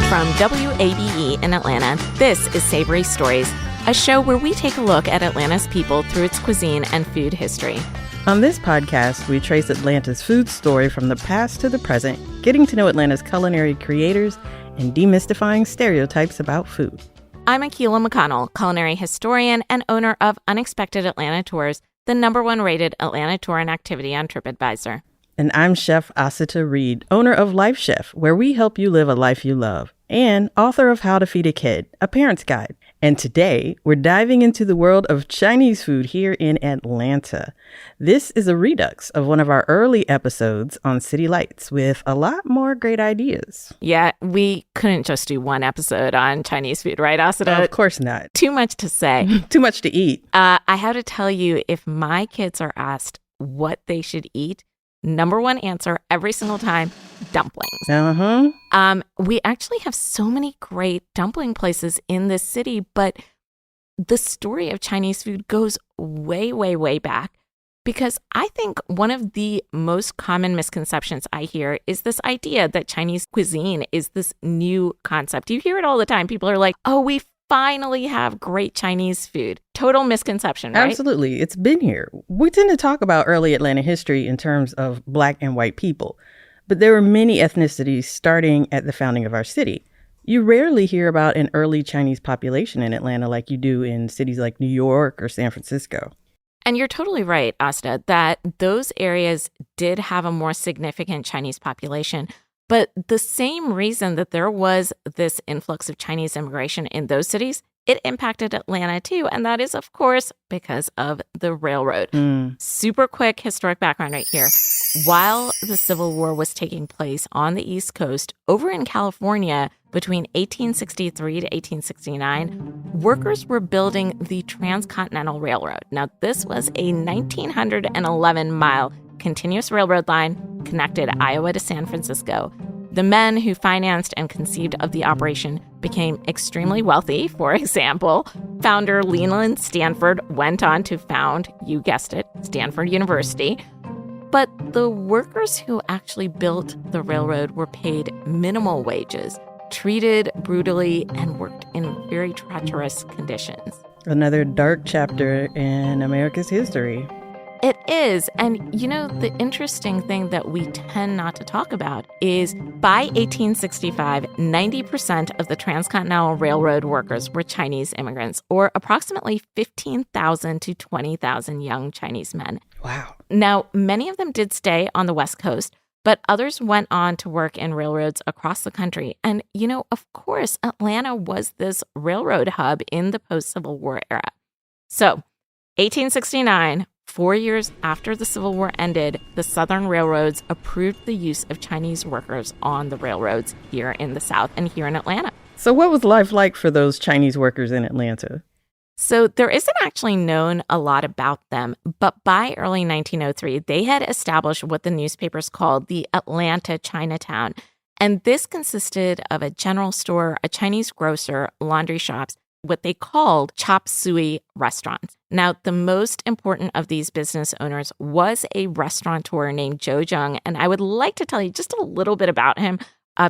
From WABE in Atlanta, this is Savory Stories, a show where we take a look at Atlanta's people through its cuisine and food history. On this podcast, we trace Atlanta's food story from the past to the present, getting to know Atlanta's culinary creators and demystifying stereotypes about food. I'm Akilah McConnell, culinary historian and owner of Unexpected Atlanta Tours, the #1 rated Atlanta tour and activity on TripAdvisor. And I'm Chef Asata Reed, owner of Life Chef, where we help you live a life you love, and author of How to Feed a Kid, a parent's guide. And today, we're diving into the world of Chinese food here in Atlanta. This is a redux of one of our early episodes on City Lights with a lot more great ideas. Yeah, we couldn't just do one episode on Chinese food, right, Asata? Of course not. Too much to say. Too much to eat. I have to tell you, if my kids are asked what they should eat, #1 answer every single time, dumplings. We actually have so many great dumpling places in this city, but the story of Chinese food goes way, way, way back, because I think one of the most common misconceptions I hear is this idea that Chinese cuisine is this new concept. You hear it all the time. People are like, oh, we finally have great Chinese food. Total misconception, right? Absolutely. It's been here. We tend to talk about early Atlanta history in terms of Black and white people, but there were many ethnicities starting at the founding of our city. You rarely hear about an early Chinese population in Atlanta like you do in cities like New York or San Francisco. And you're totally right, Asta, that those areas did have a more significant Chinese population. But the same reason that there was this influx of Chinese immigration in those cities, it impacted Atlanta too. And that is, of course, because of the railroad. Super quick historic background right here. While the Civil War was taking place on the East Coast, over in California, between 1863 to 1869, workers were building the Transcontinental Railroad. Now, this was a 1,911-mile continuous railroad line connected Iowa to San Francisco. The men who financed and conceived of the operation became extremely wealthy. For example, founder Leland Stanford went on to found, you guessed it, Stanford University. But the workers who actually built the railroad were paid minimal wages, treated brutally, and worked in very treacherous conditions. Another dark chapter in America's history. It is. And, you know, the interesting thing that we tend not to talk about is by 1865, 90% of the Transcontinental Railroad workers were Chinese immigrants, or approximately 15,000 to 20,000 young Chinese men. Wow. Now, many of them did stay on the West Coast, but others went on to work in railroads across the country. And, you know, of course, Atlanta was this railroad hub in the post-Civil War era. So, 1869, 4 years after the Civil War ended, the Southern railroads approved the use of Chinese workers on the railroads here in the South and here in Atlanta. So what was life like for those Chinese workers in Atlanta? So there isn't actually known a lot about them, but by early 1903, they had established what the newspapers called the Atlanta Chinatown. And this consisted of a general store, a Chinese grocer, laundry shops, what they called chop suey restaurants. Now, the most important of these business owners was a restaurateur named Joe Jung, and I would like to tell you just a little bit about him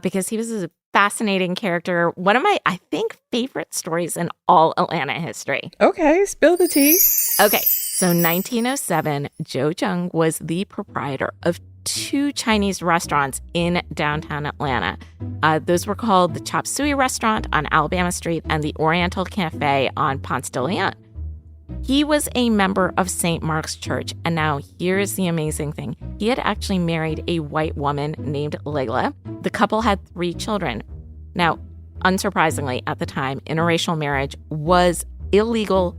because he was a fascinating character. One of my, I think, favorite stories in all Atlanta history. Okay, spill the tea. Okay, so 1907, Joe Jung was the proprietor of 2 Chinese restaurants in downtown Atlanta. Those were called the Chop Suey Restaurant on Alabama Street and the Oriental Cafe on Ponce de Leon. He was a member of St. Mark's Church, and now here's the amazing thing. He had actually married a white woman named Layla. The couple had 3 children. Now, unsurprisingly, at the time, interracial marriage was illegal,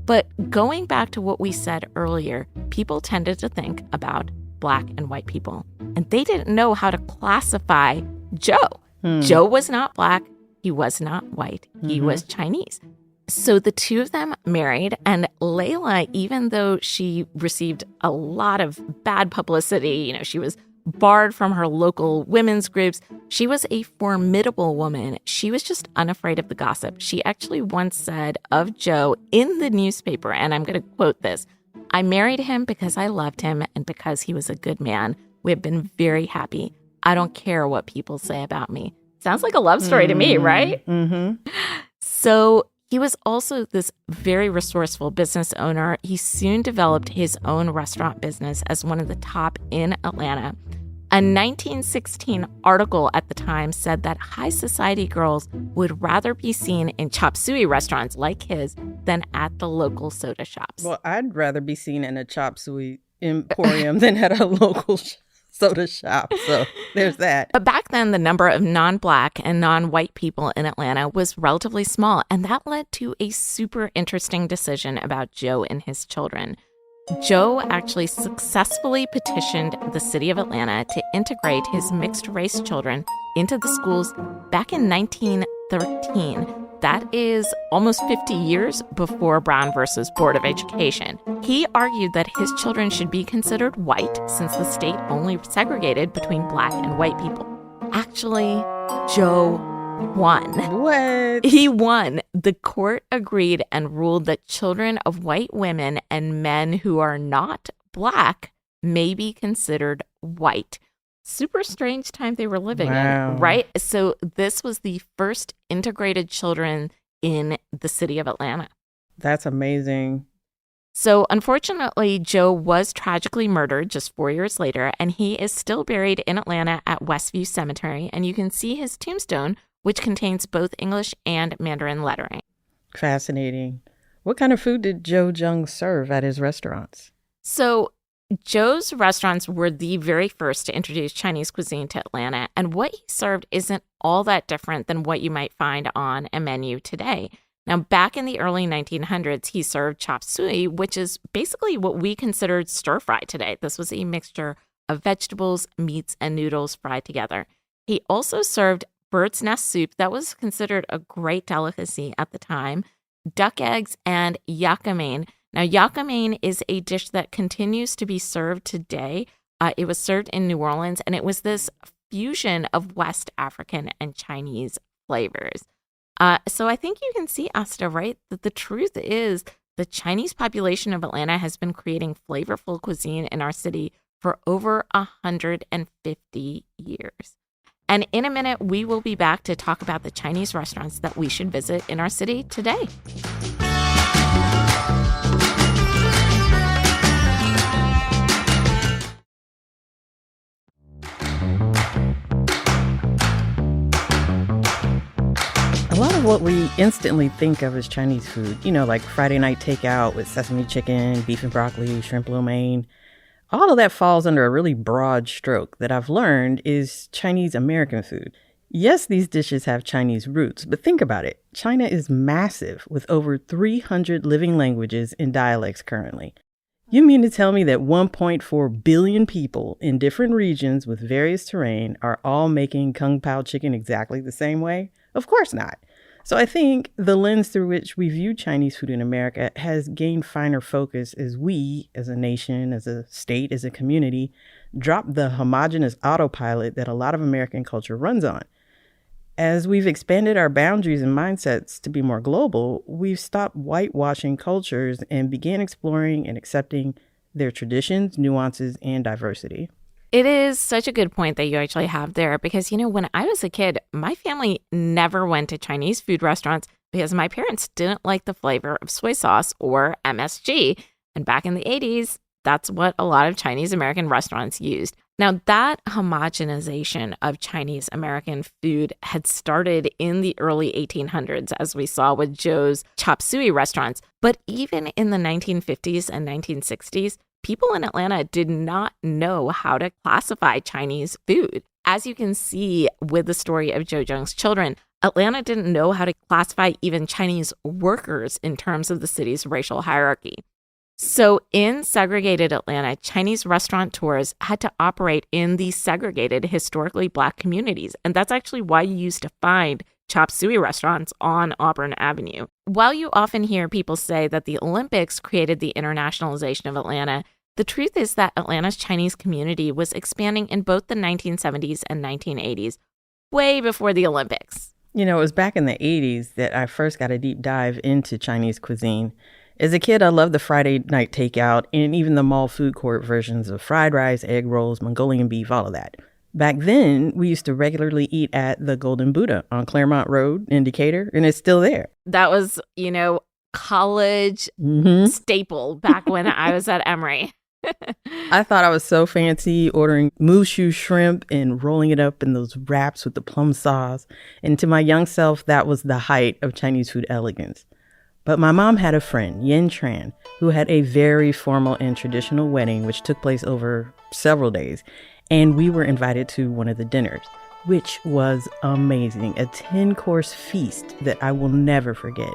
but going back to what we said earlier, people tended to think about Black and white people, and they didn't know how to classify Joe. Joe was not Black. He was not white. He was Chinese. So the two of them married, and Layla, even though she received a lot of bad publicity, you know, she was barred from her local women's groups, she was a formidable woman. She was just unafraid of the gossip. She actually once said of Joe in the newspaper, and I'm going to quote this, "I married him because I loved him and because he was a good man. We have been very happy. I don't care what people say about me. Sounds like a love story to me, right? Mm-hmm. So he was also this very resourceful business owner. He soon developed his own restaurant business as one of the top in Atlanta. A 1916 article at the time said that high society girls would rather be seen in chop suey restaurants like his than at the local soda shops. Well, I'd rather be seen in a chop suey emporium than at a local soda shop. So there's that. But back then, the number of non-Black and non-white people in Atlanta was relatively small, and that led to a super interesting decision about Joe and his children. Joe actually successfully petitioned the city of Atlanta to integrate his mixed-race children into the schools back in 1913. That is almost 50 years before Brown versus Board of Education. He argued that his children should be considered white since the state only segregated between Black and white people. Actually, Joe won. What? He won. The court agreed and ruled that children of white women and men who are not Black may be considered white. Super strange time they were living in, right? So this was the first integrated children in the city of Atlanta. That's amazing. So unfortunately, Joe was tragically murdered just 4 years later, and he is still buried in Atlanta at Westview Cemetery. And you can see his tombstone, which contains both English and Mandarin lettering. Fascinating. What kind of food did Joe Jung serve at his restaurants? So Joe's restaurants were the very first to introduce Chinese cuisine to Atlanta, and what he served isn't all that different than what you might find on a menu today. Now, back in the early 1900s, he served chop suey, which is basically what we considered stir-fry today. This was a mixture of vegetables, meats, and noodles fried together. He also served bird's nest soup that was considered a great delicacy at the time, duck eggs, and yakame. Now, yakame is a dish that continues to be served today. It was served in New Orleans, and it was this fusion of West African and Chinese flavors. So I think you can see, Asata, right, that the truth is the Chinese population of Atlanta has been creating flavorful cuisine in our city for over 150 years. And in a minute, we will be back to talk about the Chinese restaurants that we should visit in our city today. A lot of what we instantly think of as Chinese food, like Friday night takeout with sesame chicken, beef and broccoli, shrimp lo mein, all of that falls under a really broad stroke that I've learned is Chinese American food. Yes, these dishes have Chinese roots, but think about it. China is massive with over 300 living languages and dialects currently. You mean to tell me that 1.4 billion people in different regions with various terrain are all making Kung Pao chicken exactly the same way? Of course not. So I think the lens through which we view Chinese food in America has gained finer focus as we, as a nation, as a state, as a community, drop the homogenous autopilot that a lot of American culture runs on. As we've expanded our boundaries and mindsets to be more global, we've stopped whitewashing cultures and began exploring and accepting their traditions, nuances, and diversity. It is such a good point that you actually have there because, when I was a kid, my family never went to Chinese food restaurants because my parents didn't like the flavor of soy sauce or MSG. And back in the 80s, that's what a lot of Chinese American restaurants used. Now, that homogenization of Chinese American food had started in the early 1800s, as we saw with Joe's chop suey restaurants. But even in the 1950s and 1960s, people in Atlanta did not know how to classify Chinese food. As you can see with the story of Joe Jung's children, Atlanta didn't know how to classify even Chinese workers in terms of the city's racial hierarchy. So in segregated Atlanta, Chinese restaurateurs had to operate in these segregated, historically Black communities. And that's actually why you used to find chop suey restaurants on Auburn Avenue. While you often hear people say that the Olympics created the internationalization of Atlanta, the truth is that Atlanta's Chinese community was expanding in both the 1970s and 1980s, way before the Olympics. It was back in the 80s that I first got a deep dive into Chinese cuisine. As a kid, I loved the Friday night takeout and even the mall food court versions of fried rice, egg rolls, Mongolian beef, all of that. Back then, we used to regularly eat at the Golden Buddha on Claremont Road in Decatur, and it's still there. That was, college staple back when I was at Emory. I thought I was so fancy ordering mushu shrimp and rolling it up in those wraps with the plum sauce. And to my young self, that was the height of Chinese food elegance. But my mom had a friend, Yin Tran, who had a very formal and traditional wedding, which took place over several days. And we were invited to one of the dinners, which was amazing. A 10-course feast that I will never forget.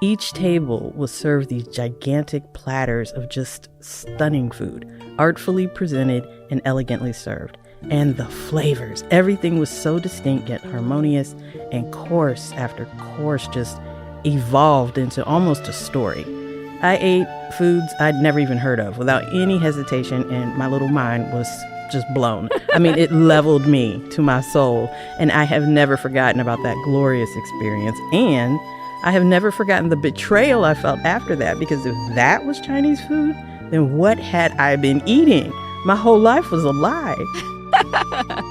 Each table was served these gigantic platters of just stunning food, artfully presented and elegantly served. And the flavors, everything was so distinct yet harmonious, and course after course just evolved into almost a story. I ate foods I'd never even heard of without any hesitation, and my little mind was just blown. I mean, it leveled me to my soul, and I have never forgotten about that glorious experience. And I have never forgotten the betrayal I felt after that, because if that was Chinese food, then what had I been eating? My whole life was a lie.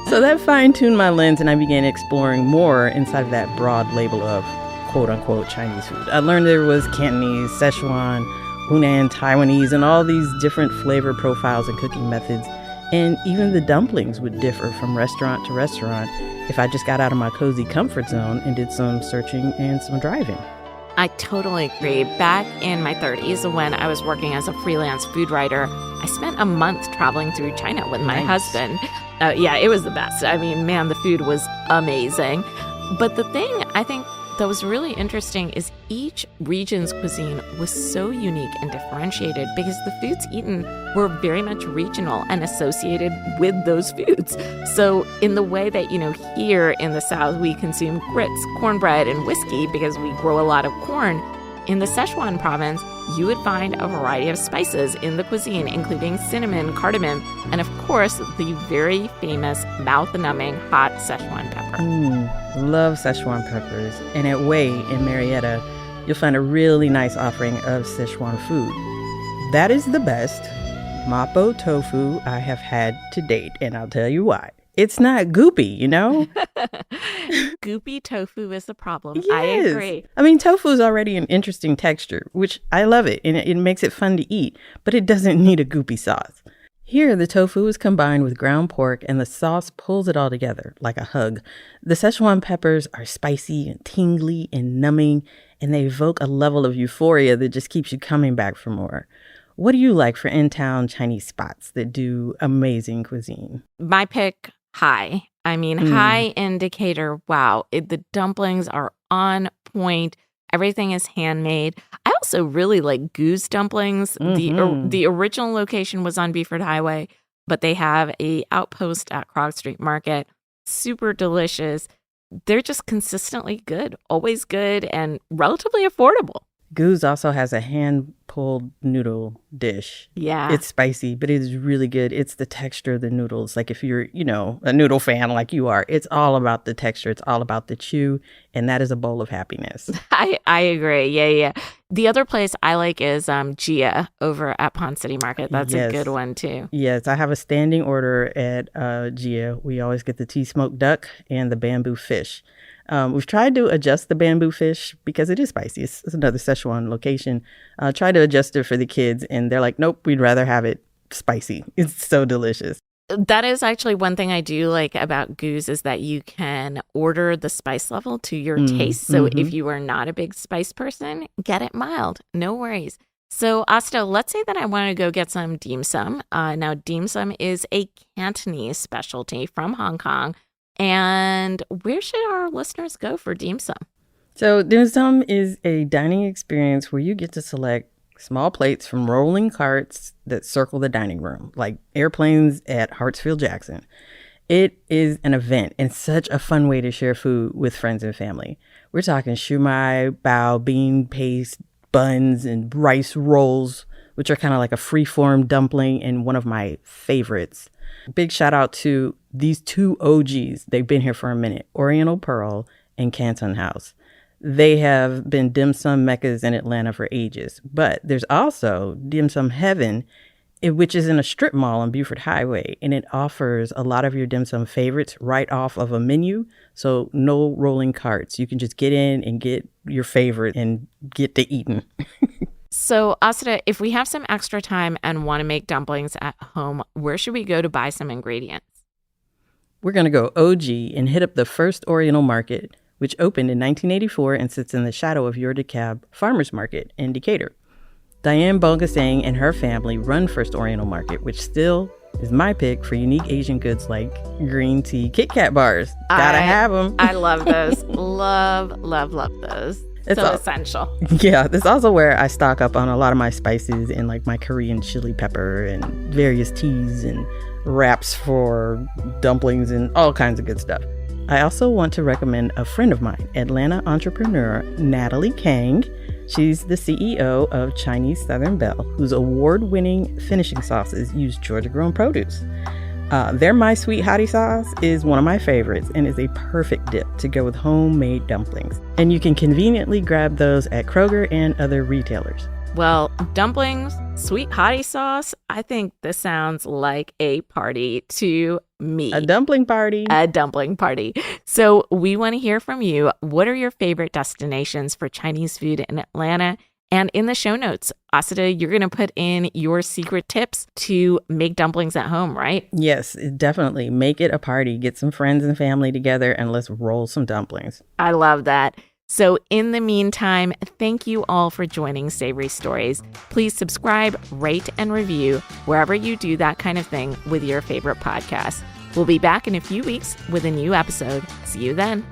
So that fine-tuned my lens, and I began exploring more inside of that broad label of quote-unquote Chinese food. I learned there was Cantonese, Szechuan, Hunan, Taiwanese, and all these different flavor profiles and cooking methods. And even the dumplings would differ from restaurant to restaurant if I just got out of my cozy comfort zone and did some searching and some driving. I totally agree. Back in my 30s, when I was working as a freelance food writer, I spent a month traveling through China with my husband. Yeah, it was the best. I mean, man, the food was amazing. But the thing I think that was really interesting is each region's cuisine was so unique and differentiated because the foods eaten were very much regional and associated with those foods. So in the way that, here in the South, we consume grits, cornbread, and whiskey because we grow a lot of corn, in the Sichuan province, you would find a variety of spices in the cuisine, including cinnamon, cardamom, and of course, the very famous mouth-numbing hot Sichuan pepper. Love Szechuan peppers. And at Wei in Marietta, you'll find a really nice offering of Szechuan food. That is the best mapo tofu I have had to date, and I'll tell you why. It's not goopy, Goopy tofu is the problem. Yes. I agree. I mean, tofu is already an interesting texture, which I love it, and it makes it fun to eat, but it doesn't need a goopy sauce. Here, the tofu is combined with ground pork, and the sauce pulls it all together like a hug. The Szechuan peppers are spicy and tingly and numbing, and they evoke a level of euphoria that just keeps you coming back for more. What do you like for in-town Chinese spots that do amazing cuisine? My pick, High. I mean, High indicator, wow. The dumplings are on point. Everything is handmade. I also really like goose dumplings. The original location was on Beeford Highway, but they have a outpost at Krog Street Market. Super delicious. They're just consistently good, always good, and relatively affordable. Goose also has a hand-pulled noodle dish. Yeah. It's spicy, but it is really good. It's the texture of the noodles. Like if you're, a noodle fan like you are, it's all about the texture. It's all about the chew, and that is a bowl of happiness. I agree. Yeah. The other place I like is Gia over at Pond City Market. That's a good one, too. Yes, I have a standing order at Gia. We always get the tea smoked duck and the bamboo fish. We've tried to adjust the bamboo fish because it is spicy. It's another Szechuan location. Try to adjust it for the kids, and they're like, nope, we'd rather have it spicy. It's so delicious. That is actually one thing I do like about Goose is that you can order the spice level to your taste. So if you are not a big spice person, get it mild. No worries. So, Asta, let's say that I want to go get some dim sum. Now, dim sum is a Cantonese specialty from Hong Kong. And where should our listeners go for dim sum? So dim sum is a dining experience where you get to select small plates from rolling carts that circle the dining room, like airplanes at Hartsfield-Jackson. It is an event and such a fun way to share food with friends and family. We're talking shumai, bao, bean paste, buns, and rice rolls, which are kind of like a free-form dumpling and one of my favorites. Big shout out to these two OGs. They've been here for a minute, Oriental Pearl and Canton House. They have been dim sum meccas in Atlanta for ages, but there's also dim sum heaven which is in a strip mall on Buford Highway, and it offers a lot of your dim sum favorites right off of a menu. So no rolling carts. You can just get in and get your favorite and get to eating. So, Asata, if we have some extra time and want to make dumplings at home, where should we go to buy some ingredients? We're going to go OG and hit up the First Oriental Market, which opened in 1984 and sits in the shadow of Your DeKalb Farmers Market in Decatur. Diane Bongasang and her family run First Oriental Market, which still is my pick for unique Asian goods like green tea Kit Kat bars. Gotta have them. I love those. love those. It's so essential. Yeah, this is also where I stock up on a lot of my spices and like my Korean chili pepper and various teas and wraps for dumplings and all kinds of good stuff. I also want to recommend a friend of mine, Atlanta entrepreneur Natalie Kang. She's the CEO of Chinese Southern Belle, whose award-winning finishing sauces use Georgia-grown produce. Their My Sweet Hottie sauce is one of my favorites and is a perfect dip to go with homemade dumplings. And you can conveniently grab those at Kroger and other retailers. Well, dumplings, sweet hottie sauce, I think this sounds like a party to me. A dumpling party. A dumpling party. So we want to hear from you. What are your favorite destinations for Chinese food in Atlanta? And in the show notes, Asata, you're going to put in your secret tips to make dumplings at home, right? Yes, definitely. Make it a party. Get some friends and family together and let's roll some dumplings. I love that. So in the meantime, thank you all for joining Savory Stories. Please subscribe, rate, and review wherever you do that kind of thing with your favorite podcast. We'll be back in a few weeks with a new episode. See you then.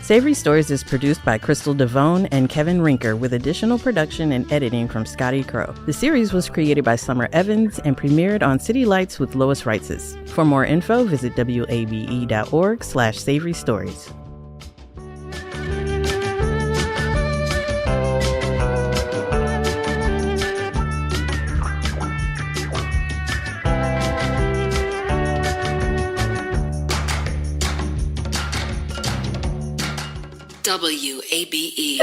Savory Stories is produced by Crystal Devone and Kevin Rinker with additional production and editing from Scotty Crow. The series was created by Summer Evans and premiered on City Lights with Lois Reitzes. For more info, visit wabe.org/Savory Stories. WABE.